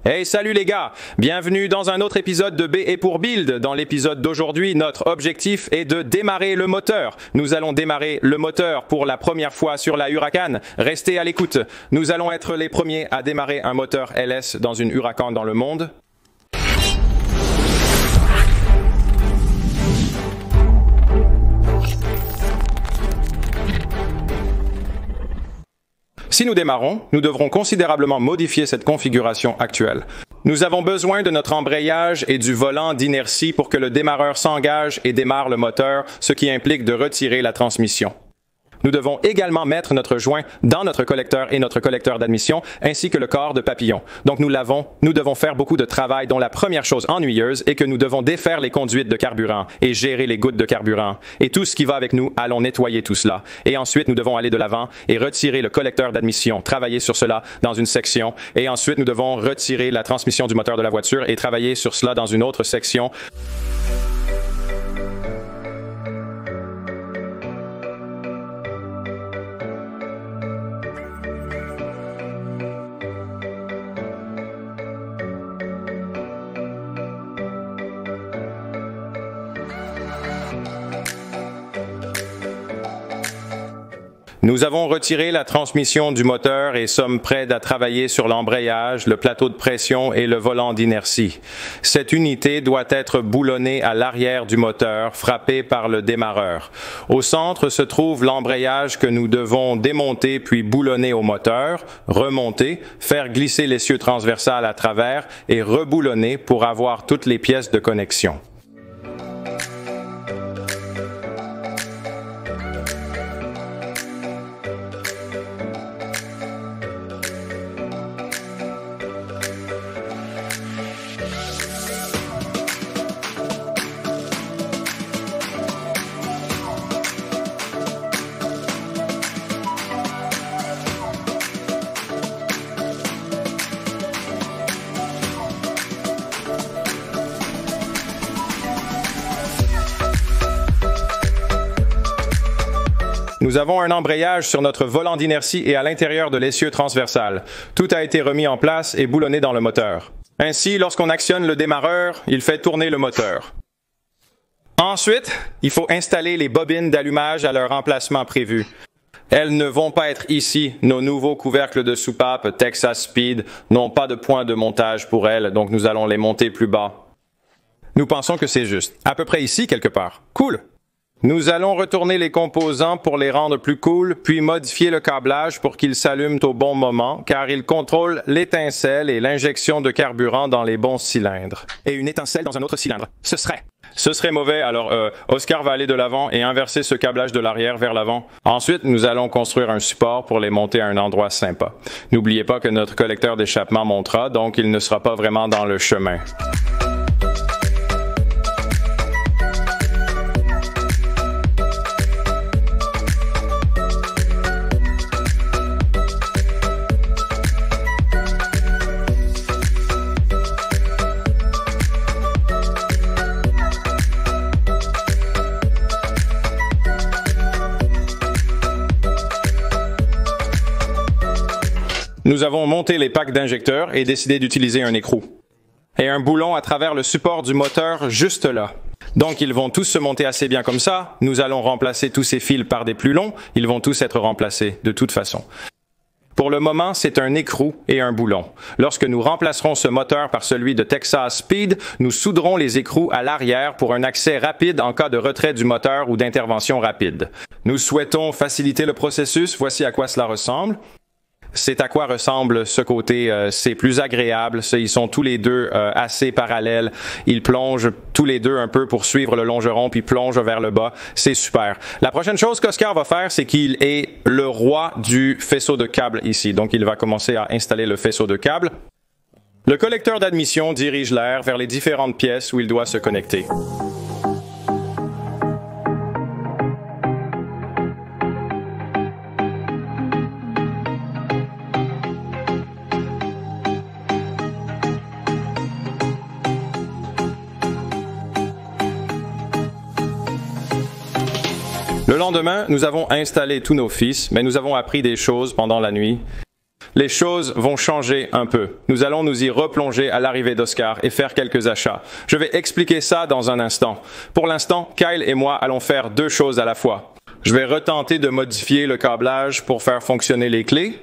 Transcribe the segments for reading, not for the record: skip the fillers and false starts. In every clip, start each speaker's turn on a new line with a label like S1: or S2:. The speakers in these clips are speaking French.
S1: Hey, salut les gars! Bienvenue dans un autre épisode de B est pour Build. Dans l'épisode d'aujourd'hui, notre objectif est de démarrer le moteur. Nous allons démarrer le moteur pour la première fois sur la Huracan. Restez à l'écoute. Nous allons être les premiers à démarrer un moteur LS dans une Huracan dans le monde. Si nous démarrons, nous devrons considérablement modifier cette configuration actuelle. Nous avons besoin de notre embrayage et du volant d'inertie pour que le démarreur s'engage et démarre le moteur, ce qui implique de retirer la transmission. Nous devons également mettre notre joint dans notre collecteur et notre collecteur d'admission, ainsi que le corps de papillon. Donc nous devons faire beaucoup de travail, dont la première chose ennuyeuse est que nous devons défaire les conduites de carburant et gérer les gouttes de carburant. Et tout ce qui va avec nous, allons nettoyer tout cela. Et ensuite, nous devons aller de l'avant et retirer le collecteur d'admission, travailler sur cela dans une section. Et ensuite, nous devons retirer la transmission du moteur de la voiture et travailler sur cela dans une autre section. Nous avons retiré la transmission du moteur et sommes prêts à travailler sur l'embrayage, le plateau de pression et le volant d'inertie. Cette unité doit être boulonnée à l'arrière du moteur, frappée par le démarreur. Au centre se trouve l'embrayage que nous devons démonter puis boulonner au moteur, remonter, faire glisser l'essieu transversal à travers et reboulonner pour avoir toutes les pièces de connexion. Nous avons un embrayage sur notre volant d'inertie et à l'intérieur de l'essieu transversal. Tout a été remis en place et boulonné dans le moteur. Ainsi, lorsqu'on actionne le démarreur, il fait tourner le moteur. Ensuite, il faut installer les bobines d'allumage à leur emplacement prévu. Elles ne vont pas être ici. Nos nouveaux couvercles de soupape Texas Speed n'ont pas de point de montage pour elles, donc nous allons les monter plus bas. Nous pensons que c'est juste. À peu près ici, quelque part. Cool! Nous allons retourner les composants pour les rendre plus cool, puis modifier le câblage pour qu'ils s'allument au bon moment, car ils contrôlent l'étincelle et l'injection de carburant dans les bons cylindres. Et une étincelle dans un autre cylindre. Ce serait mauvais, alors Oscar va aller de l'avant et inverser ce câblage de l'arrière vers l'avant. Ensuite, nous allons construire un support pour les monter à un endroit sympa. N'oubliez pas que notre collecteur d'échappement montera, donc il ne sera pas vraiment dans le chemin. Nous avons monté les packs d'injecteurs et décidé d'utiliser un écrou. Et un boulon à travers le support du moteur juste là. Donc ils vont tous se monter assez bien comme ça. Nous allons remplacer tous ces fils par des plus longs. Ils vont tous être remplacés de toute façon. Pour le moment, c'est un écrou et un boulon. Lorsque nous remplacerons ce moteur par celui de Texas Speed, nous souderons les écrous à l'arrière pour un accès rapide en cas de retrait du moteur ou d'intervention rapide. Nous souhaitons faciliter le processus. Voici à quoi cela ressemble. C'est à quoi ressemble ce côté, c'est plus agréable, ils sont tous les deux assez parallèles, ils plongent tous les deux un peu pour suivre le longeron puis plongent vers le bas, c'est super. La prochaine chose qu'Oscar va faire, c'est qu'il est le roi du faisceau de câble ici, donc il va commencer à installer le faisceau de câble. Le collecteur d'admission dirige l'air vers les différentes pièces où il doit se connecter. Le lendemain, nous avons installé tous nos fils, mais nous avons appris des choses pendant la nuit. les choses vont changer un peu. Nous allons nous y replonger à l'arrivée d'Oscar et faire quelques achats. Je vais expliquer ça dans un instant. Pour l'instant, Kyle et moi allons faire deux choses à la fois. Je vais retenter de modifier le câblage pour faire fonctionner les clés.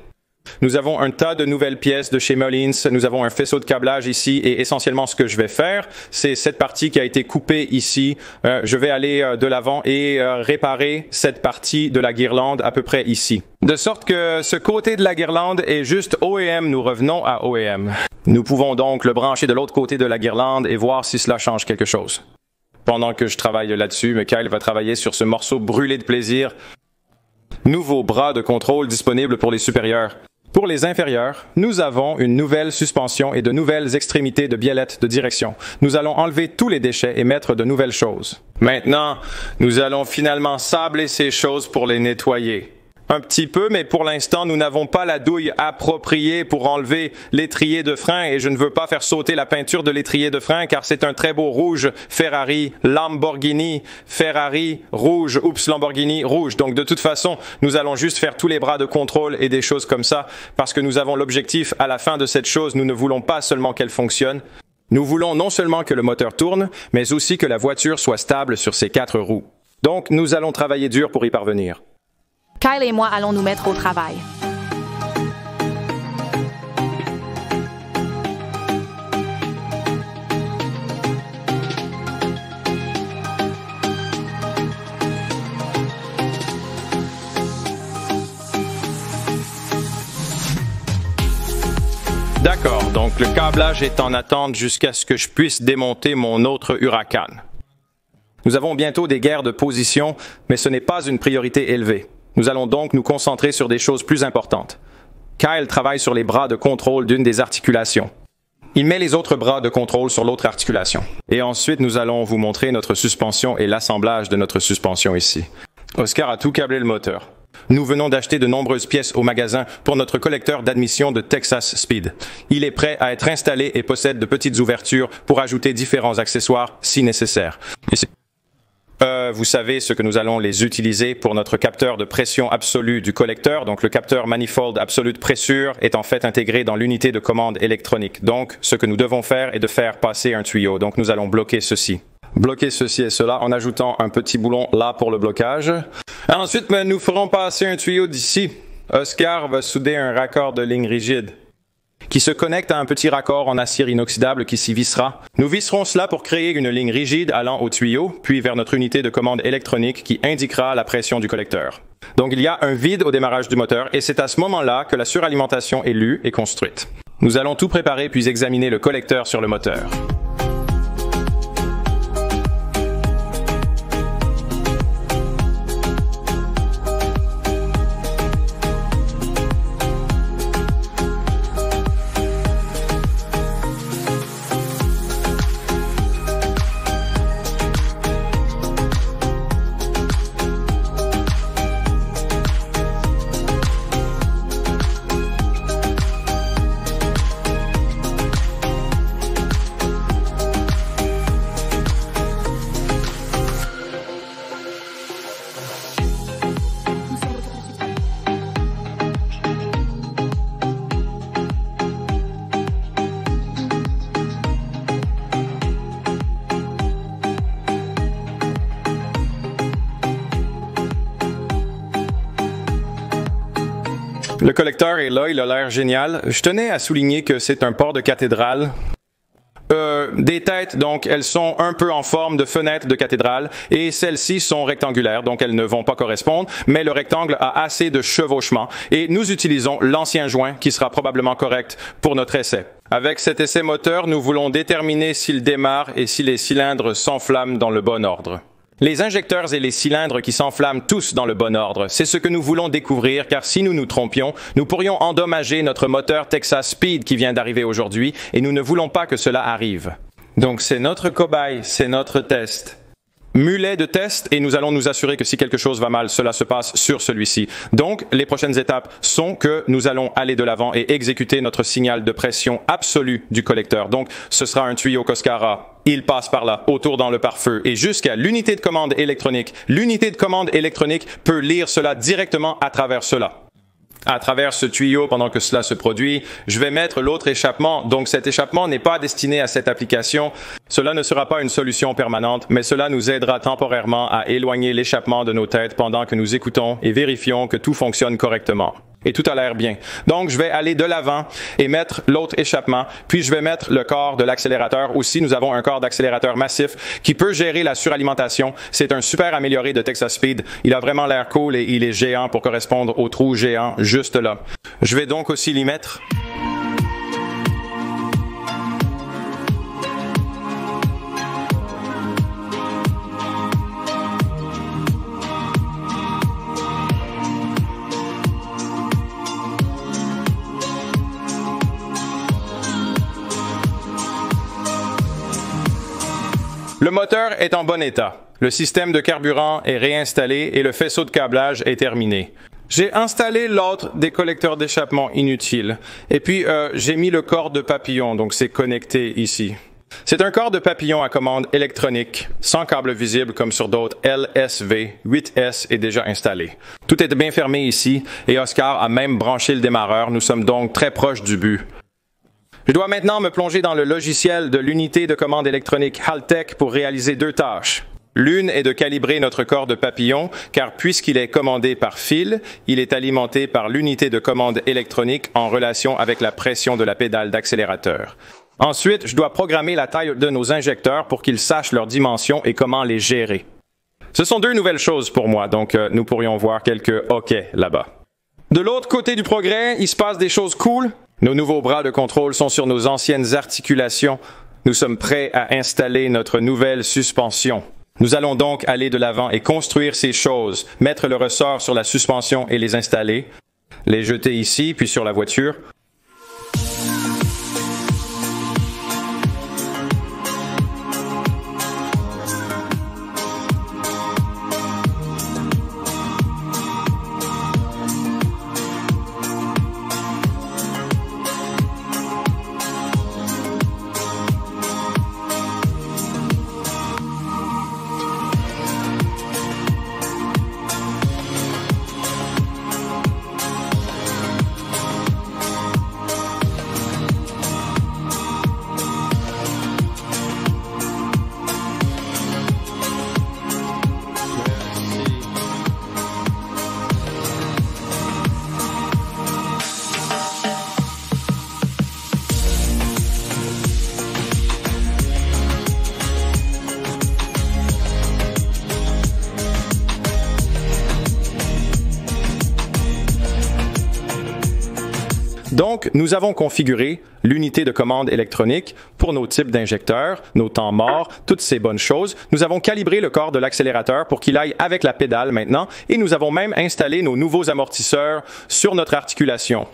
S1: Nous avons un tas de nouvelles pièces de chez Mullins. Nous avons un faisceau de câblage ici et essentiellement ce que je vais faire, c'est cette partie qui a été coupée ici. Je vais aller de l'avant et réparer cette partie de la guirlande à peu près ici. De sorte que ce côté de la guirlande est juste OEM. Nous revenons à OEM. Nous pouvons donc le brancher de l'autre côté de la guirlande et voir si cela change quelque chose. Pendant que je travaille là-dessus, Kyle va travailler sur ce morceau brûlé de plaisir. Nouveau bras de contrôle disponible pour les supérieurs. Pour les inférieurs, nous avons une nouvelle suspension et de nouvelles extrémités de biellettes de direction. Nous allons enlever tous les déchets et mettre de nouvelles choses. Maintenant, nous allons finalement sabler ces choses pour les nettoyer. Un petit peu, mais pour l'instant, nous n'avons pas la douille appropriée pour enlever l'étrier de frein et je ne veux pas faire sauter la peinture de l'étrier de frein car c'est un très beau rouge Ferrari, Lamborghini, Lamborghini rouge. Donc de toute façon, nous allons juste faire tous les bras de contrôle et des choses comme ça parce que nous avons l'objectif à la fin de cette chose, nous ne voulons pas seulement qu'elle fonctionne. Nous voulons non seulement que le moteur tourne, mais aussi que la voiture soit stable sur ses 4 roues. Donc nous allons travailler dur pour y parvenir.
S2: Kyle et moi allons nous mettre au travail.
S1: D'accord, donc le câblage est en attente jusqu'à ce que je puisse démonter mon autre Huracan. Nous avons bientôt des guerres de position, mais ce n'est pas une priorité élevée. Nous allons donc nous concentrer sur des choses plus importantes. Kyle travaille sur les bras de contrôle d'une des articulations. Il met les autres bras de contrôle sur l'autre articulation. Et ensuite, nous allons vous montrer notre suspension et l'assemblage de notre suspension ici. Oscar a tout câblé le moteur. Nous venons d'acheter de nombreuses pièces au magasin pour notre collecteur d'admission de Texas Speed. Il est prêt à être installé et possède de petites ouvertures pour ajouter différents accessoires si nécessaire. Vous savez ce que nous allons les utiliser pour notre capteur de pression absolue du collecteur. Donc le capteur manifold absolute pressure est en fait intégré dans l'unité de commande électronique. Donc ce que nous devons faire est de faire passer un tuyau. Donc nous allons bloquer ceci. Bloquer ceci et cela en ajoutant un petit boulon là pour le blocage. Ensuite, nous ferons passer un tuyau d'ici. Oscar va souder un raccord de ligne rigide qui se connecte à un petit raccord en acier inoxydable qui s'y vissera. Nous visserons cela pour créer une ligne rigide allant au tuyau, puis vers notre unité de commande électronique qui indiquera la pression du collecteur. Donc il y a un vide au démarrage du moteur et c'est à ce moment-là que la suralimentation est lue et construite. Nous allons tout préparer puis examiner le collecteur sur le moteur. Le collecteur est là, il a l'air génial. Je tenais à souligner que c'est un port de cathédrale. Des têtes, donc elles sont un peu en forme de fenêtre de cathédrale et celles-ci sont rectangulaires, donc elles ne vont pas correspondre, mais le rectangle a assez de chevauchement et nous utilisons l'ancien joint qui sera probablement correct pour notre essai. Avec cet essai moteur, nous voulons déterminer s'il démarre et si les cylindres s'enflamment dans le bon ordre. Les injecteurs et les cylindres qui s'enflamment tous dans le bon ordre, c'est ce que nous voulons découvrir car si nous nous trompions, nous pourrions endommager notre moteur Texas Speed qui vient d'arriver aujourd'hui et nous ne voulons pas que cela arrive. Donc c'est notre cobaye, c'est notre test. Mulet de test et nous allons nous assurer que si quelque chose va mal, cela se passe sur celui-ci. Donc, les prochaines étapes sont que nous allons aller de l'avant et exécuter notre signal de pression absolue du collecteur. Donc, ce sera un tuyau Coscara. Il passe par là, autour dans le pare-feu et jusqu'à l'unité de commande électronique. L'unité de commande électronique peut lire cela directement à travers cela. À travers ce tuyau, pendant que cela se produit, je vais mettre l'autre échappement. Donc cet échappement n'est pas destiné à cette application. Cela ne sera pas une solution permanente, mais cela nous aidera temporairement à éloigner l'échappement de nos têtes pendant que nous écoutons et vérifions que tout fonctionne correctement. Et tout a l'air bien. Donc, je vais aller de l'avant et mettre l'autre échappement, puis je vais mettre le corps de l'accélérateur aussi. Nous avons un corps d'accélérateur massif qui peut gérer la suralimentation. C'est un super amélioré de Texas Speed. Il a vraiment l'air cool et il est géant pour correspondre au trou géant juste là. Je vais donc aussi l'y mettre. Le moteur est en bon état. Le système de carburant est réinstallé et le faisceau de câblage est terminé. J'ai installé l'autre des collecteurs d'échappement inutiles. Et puis, j'ai mis le corps de papillon, donc c'est connecté ici. C'est un corps de papillon à commande électronique, sans câble visible comme sur d'autres LSV. 8S est déjà installé. Tout est bien fermé ici et Oscar a même branché le démarreur. Nous sommes donc très proches du but. Je dois maintenant me plonger dans le logiciel de l'unité de commande électronique Haltech pour réaliser deux tâches. L'une est de calibrer notre corps de papillon, car puisqu'il est commandé par fil, il est alimenté par l'unité de commande électronique en relation avec la pression de la pédale d'accélérateur. Ensuite, je dois programmer la taille de nos injecteurs pour qu'ils sachent leur dimension et comment les gérer. Ce sont deux nouvelles choses pour moi, donc nous pourrions voir quelques OK là-bas. De l'autre côté du progrès, il se passe des choses cool. Nos nouveaux bras de contrôle sont sur nos anciennes articulations. Nous sommes prêts à installer notre nouvelle suspension. Nous allons donc aller de l'avant et construire ces choses, mettre le ressort sur la suspension et les installer, les jeter ici, puis sur la voiture. Donc, nous avons configuré l'unité de commande électronique pour nos types d'injecteurs, nos temps morts, toutes ces bonnes choses. Nous avons calibré le corps de l'accélérateur pour qu'il aille avec la pédale maintenant et nous avons même installé nos nouveaux amortisseurs sur notre articulation.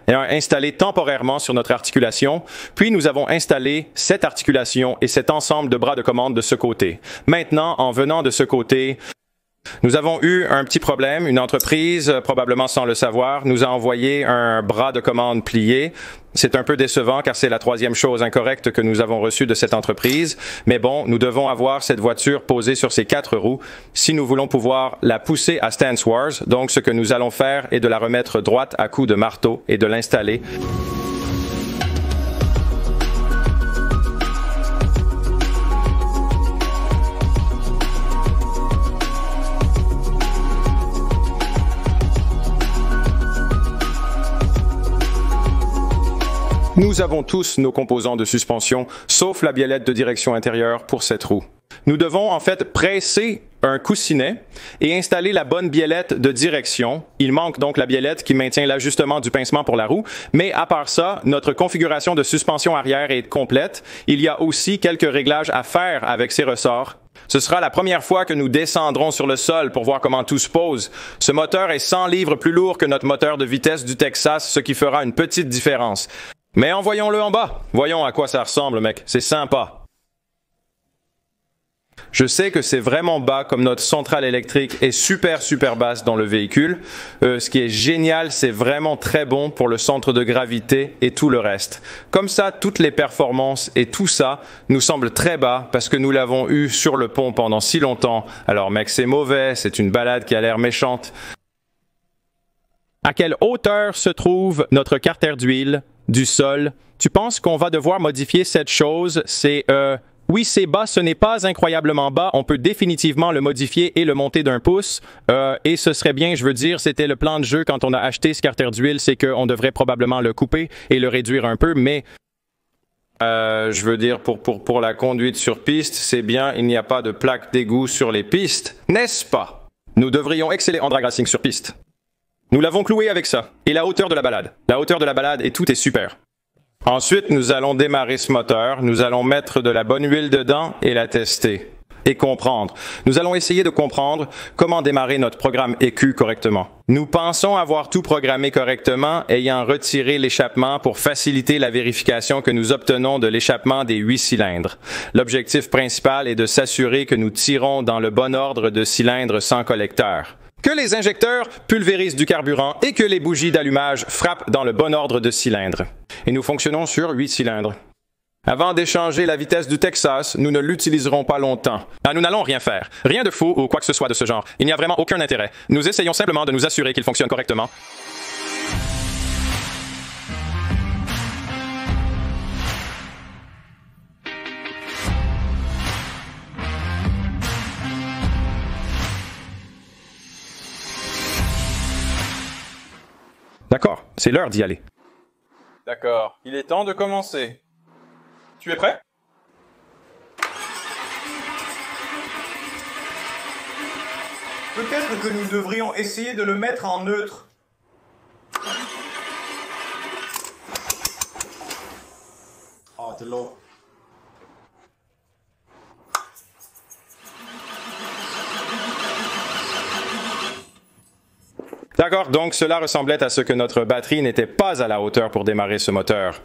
S1: Et installé temporairement sur notre articulation, puis nous avons installé cette articulation et cet ensemble de bras de commande de ce côté. Maintenant, en venant de ce côté, nous avons eu un petit problème. Une entreprise, probablement sans le savoir, nous a envoyé un bras de commande plié. C'est un peu décevant car c'est la troisième chose incorrecte que nous avons reçue de cette entreprise. Mais bon, nous devons avoir cette voiture posée sur ses 4 roues si nous voulons pouvoir la pousser à Stance Wars. Donc, ce que nous allons faire est de la remettre droite à coups de marteau et de l'installer. Nous avons tous nos composants de suspension, sauf la biellette de direction intérieure pour cette roue. Nous devons en fait presser un coussinet et installer la bonne biellette de direction. Il manque donc la biellette qui maintient l'ajustement du pincement pour la roue, mais à part ça, notre configuration de suspension arrière est complète. Il y a aussi quelques réglages à faire avec ces ressorts. Ce sera la première fois que nous descendrons sur le sol pour voir comment tout se pose. Ce moteur est 100 livres plus lourd que notre moteur de vitesse du Texas, ce qui fera une petite différence. Mais envoyons-le en bas. Voyons à quoi ça ressemble, mec. C'est sympa. Je sais que c'est vraiment bas comme notre centrale électrique est super basse dans le véhicule. Ce qui est génial, c'est vraiment très bon pour le centre de gravité et tout le reste. Comme ça, toutes les performances et tout ça nous semblent très bas parce que nous l'avons eu sur le pont pendant si longtemps. Alors mec, c'est mauvais, c'est une balade qui a l'air méchante. À quelle hauteur se trouve notre carter d'huile du sol? Tu penses qu'on va devoir modifier cette chose? Oui, c'est bas, ce n'est pas incroyablement bas. On peut définitivement le modifier et le monter d'1 pouce. Et ce serait bien, je veux dire, c'était le plan de jeu quand on a acheté ce carter d'huile, c'est qu'on devrait probablement le couper et le réduire un peu, mais je veux dire, pour la conduite sur piste, c'est bien, il n'y a pas de plaque d'égout sur les pistes, n'est-ce pas? Nous devrions exceller en drag racing sur piste. Nous l'avons cloué avec ça. Et la hauteur de la balade. La hauteur de la balade et tout est super. Ensuite, nous allons démarrer ce moteur, nous allons mettre de la bonne huile dedans et la tester. Et comprendre. Nous allons essayer de comprendre comment démarrer notre programme EQ correctement. Nous pensons avoir tout programmé correctement, ayant retiré l'échappement pour faciliter la vérification que nous obtenons de l'échappement des 8 cylindres. L'objectif principal est de s'assurer que nous tirons dans le bon ordre de cylindres sans collecteur, que les injecteurs pulvérisent du carburant et que les bougies d'allumage frappent dans le bon ordre de cylindres. Et nous fonctionnons sur 8 cylindres. Avant d'échanger la vitesse du Texas, nous ne l'utiliserons pas longtemps. Nous n'allons rien faire. Rien de faux ou quoi que ce soit de ce genre. Il n'y a vraiment aucun intérêt. Nous essayons simplement de nous assurer qu'il fonctionne correctement. D'accord, c'est l'heure d'y aller.
S3: D'accord, il est temps de commencer. Tu es prêt?
S4: Peut-être que nous devrions essayer de le mettre en neutre. Oh, de l'eau.
S1: D'accord, donc cela ressemblait à ce que notre batterie n'était pas à la hauteur pour démarrer ce moteur.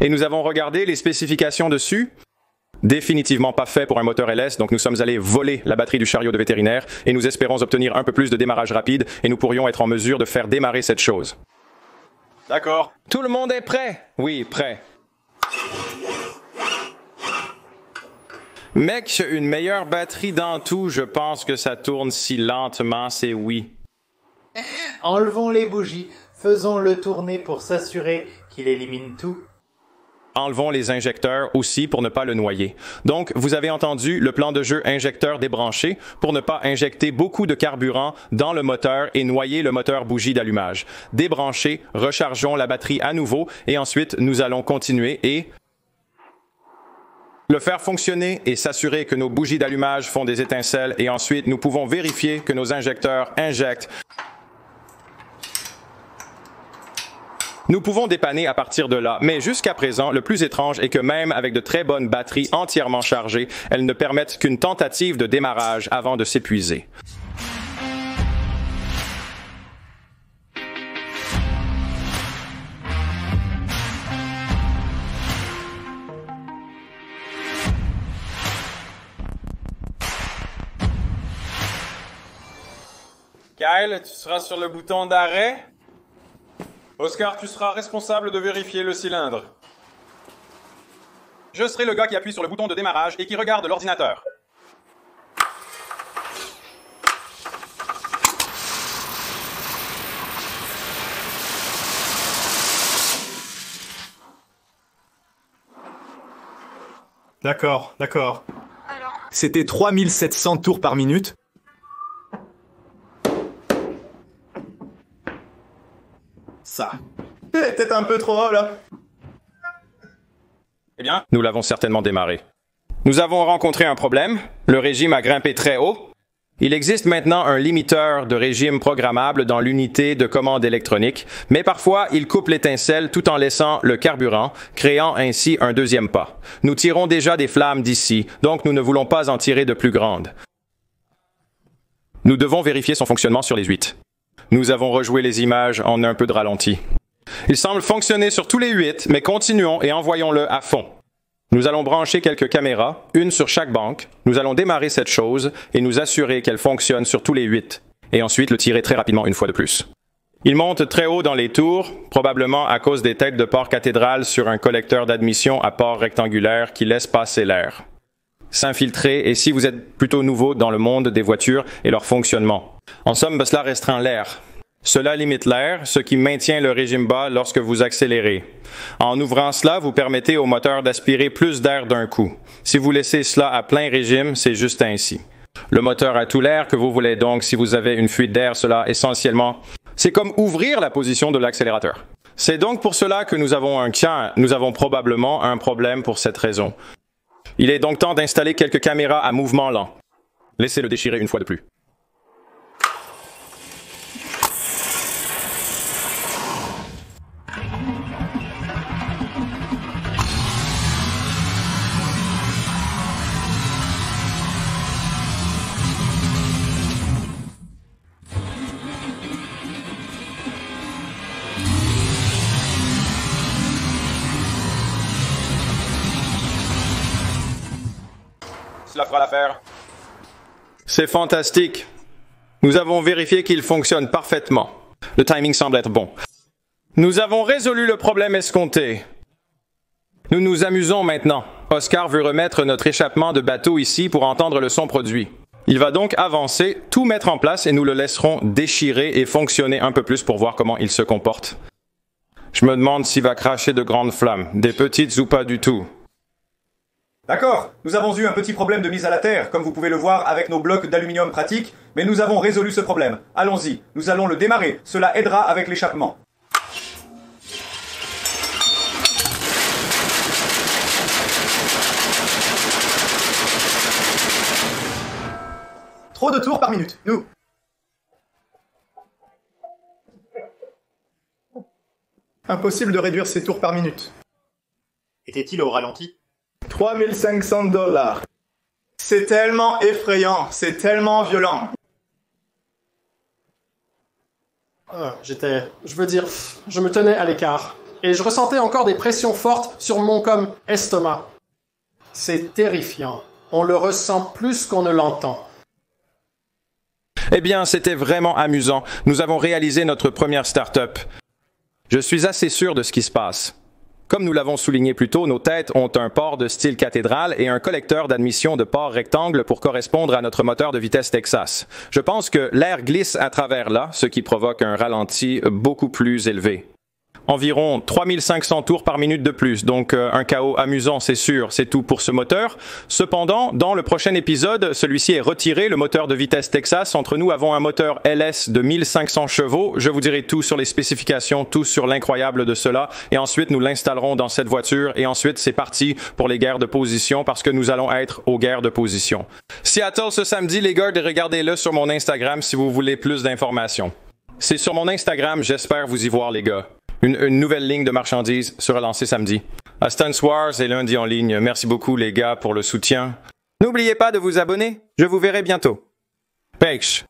S1: Et nous avons regardé les spécifications dessus. Définitivement pas fait pour un moteur LS, donc nous sommes allés voler la batterie du chariot de vétérinaire et nous espérons obtenir un peu plus de démarrage rapide et nous pourrions être en mesure de faire démarrer cette chose.
S3: D'accord.
S1: Tout le monde est prêt? Oui, prêt. Mec, une meilleure batterie dans tout, je pense que ça tourne si lentement, c'est oui.
S5: Enlevons les bougies, faisons-le tourner pour s'assurer qu'il élimine tout.
S1: Enlevons les injecteurs aussi pour ne pas le noyer. Donc, vous avez entendu le plan de jeu injecteur débranché pour ne pas injecter beaucoup de carburant dans le moteur et noyer le moteur bougie d'allumage. Débrancher, rechargeons la batterie à nouveau et ensuite nous allons continuer et le faire fonctionner et s'assurer que nos bougies d'allumage font des étincelles et ensuite nous pouvons vérifier que nos injecteurs injectent. Nous pouvons dépanner à partir de là, mais jusqu'à présent, le plus étrange est que même avec de très bonnes batteries entièrement chargées, elles ne permettent qu'une tentative de démarrage avant de s'épuiser.
S3: Kyle, tu seras sur le bouton d'arrêt. Oscar, tu seras responsable de vérifier le cylindre. Je serai le gars qui appuie sur le bouton de démarrage et qui regarde l'ordinateur.
S4: D'accord, d'accord.
S6: C'était 3700 tours par minute.
S4: Ça. Peut-être un peu trop haut, là.
S3: Eh bien,
S1: Nous l'avons certainement démarré. Nous avons rencontré un problème. Le régime a grimpé très haut. Il existe maintenant un limiteur de régime programmable dans l'unité de commande électronique, mais parfois il coupe l'étincelle tout en laissant le carburant, créant ainsi un deuxième pas. Nous tirons déjà des flammes d'ici, donc nous ne voulons pas en tirer de plus grandes. Nous devons vérifier son fonctionnement sur les 8. Nous avons rejoué les images en un peu de ralenti. Il semble fonctionner sur tous les 8, mais continuons et envoyons-le à fond. Nous allons brancher quelques caméras, une sur chaque banque. Nous allons démarrer cette chose et nous assurer qu'elle fonctionne sur tous les 8, et ensuite le tirer très rapidement une fois de plus. Il monte très haut dans les tours, probablement à cause des têtes de port cathédrale sur un collecteur d'admission à port rectangulaire qui laisse passer l'air. S'infiltrer, et si vous êtes plutôt nouveau dans le monde des voitures et leur fonctionnement. En somme, cela restreint l'air. Cela limite l'air, ce qui maintient le régime bas lorsque vous accélérez. En ouvrant cela, vous permettez au moteur d'aspirer plus d'air d'un coup. Si vous laissez cela à plein régime, c'est juste ainsi. Le moteur a tout l'air que vous voulez, donc si vous avez une fuite d'air, cela essentiellement, c'est comme ouvrir la position de l'accélérateur. C'est donc pour cela que nous avons probablement un problème pour cette raison. Il est donc temps d'installer quelques caméras à mouvement lent. Laissez-le déchirer une fois de plus.
S3: Cela fera l'affaire.
S1: C'est fantastique. Nous avons vérifié qu'il fonctionne parfaitement. Le timing semble être bon. Nous avons résolu le problème escompté. Nous nous amusons maintenant. Oscar veut remettre notre échappement de bateau ici pour entendre le son produit. Il va donc avancer, tout mettre en place et nous le laisserons déchirer et fonctionner un peu plus pour voir comment il se comporte. Je me demande s'il va cracher de grandes flammes, des petites ou pas du tout.
S4: D'accord, nous avons eu un petit problème de mise à la terre, comme vous pouvez le voir avec nos blocs d'aluminium pratiques, mais nous avons résolu ce problème. Allons-y, nous allons le démarrer, cela aidera avec l'échappement. Trop de tours par minute, nous. Impossible de réduire ces tours par minute.
S5: Était-il au ralenti?
S4: 3500 $. C'est tellement effrayant, c'est tellement violent.
S7: Je me tenais à l'écart. Et je ressentais encore des pressions fortes sur mon estomac. C'est terrifiant. On le ressent plus qu'on ne l'entend.
S1: Eh bien, c'était vraiment amusant. Nous avons réalisé notre première start-up. Je suis assez sûr de ce qui se passe. Comme nous l'avons souligné plus tôt, nos têtes ont un port de style cathédrale et un collecteur d'admission de port rectangle pour correspondre à notre moteur de vitesse Texas. Je pense que l'air glisse à travers là, ce qui provoque un ralenti beaucoup plus élevé. Environ 3500 tours par minute de plus, donc un chaos amusant, c'est sûr, c'est tout pour ce moteur. Cependant, dans le prochain épisode, celui-ci est retiré, le moteur de vitesse Texas. Entre nous avons un moteur LS de 1500 chevaux. Je vous dirai tout sur les spécifications, tout sur l'incroyable de cela. Et ensuite, nous l'installerons dans cette voiture. Et ensuite, c'est parti pour les guerres de position parce que nous allons être aux guerres de position. Seattle ce samedi, les gars, regardez-le sur mon Instagram si vous voulez plus d'informations. C'est sur mon Instagram, j'espère vous y voir, les gars. Une nouvelle ligne de marchandises sera lancée samedi. À Stunts Wars et lundi en ligne. Merci beaucoup les gars pour le soutien. N'oubliez pas de vous abonner. Je vous verrai bientôt. Pêche.